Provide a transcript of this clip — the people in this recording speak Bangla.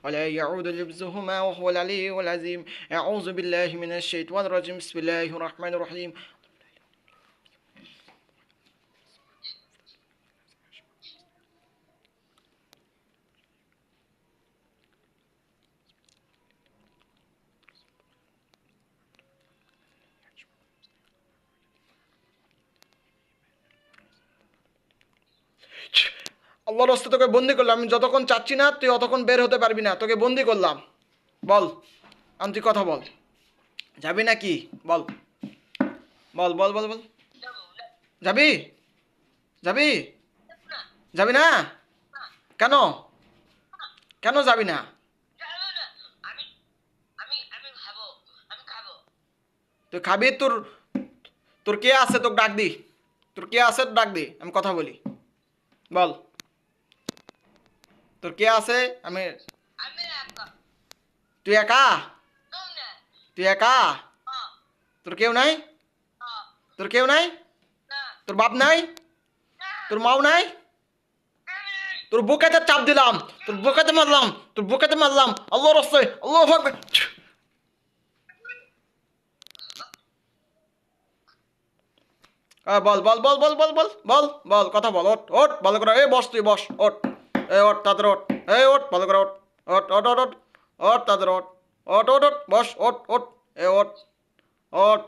ولا يعود لبسهما وهو العلي العظيم. أعوذ بالله من الشيطان الرجيم. بسم الله الرحمن الرحيم. আল্লাহর রাস্তে তোকে বন্দি করলাম, আমি যতক্ষণ চাচ্ছি না তুই অতক্ষণ বের হতে পারবি না, তোকে বন্দি করলাম। বল, তুই কথা বল, যাবি নাকি? বল বল বল বল বল, যাবি? যাবি? যাবি না? কেন? কেন যাবি না? তুই খাবি? তোর তোর কে আছে? তোকে ডাক দি। তোর কে আছে? ডাক দি, আমি কথা বলি। বল, তোর কে আছে? আমি, তুই একা? তুই একা? তোর কেউ নাই? তোর কেউ নাই? তোর বাপ নাই? তোর মাও নাই? তোর বুকেতে চাপ দিলাম, তোর বুকেতে মারলাম, তোর বুকেতে মারলাম। আল্লাহর রাস্তে, আল্লাহু আকবার। বল বল বল বল বল বল বল বল, কথা বল। ওট ওট ভালো করে, এই বস, তুই বস, ওট। এই ওট তাদের, ওট। এই ওট ভালো করে, ওট ওট ওট ওট ওট ওট তাদের, ওট ওট ওট ওট বস, ওট ওট। এই ওট ওট।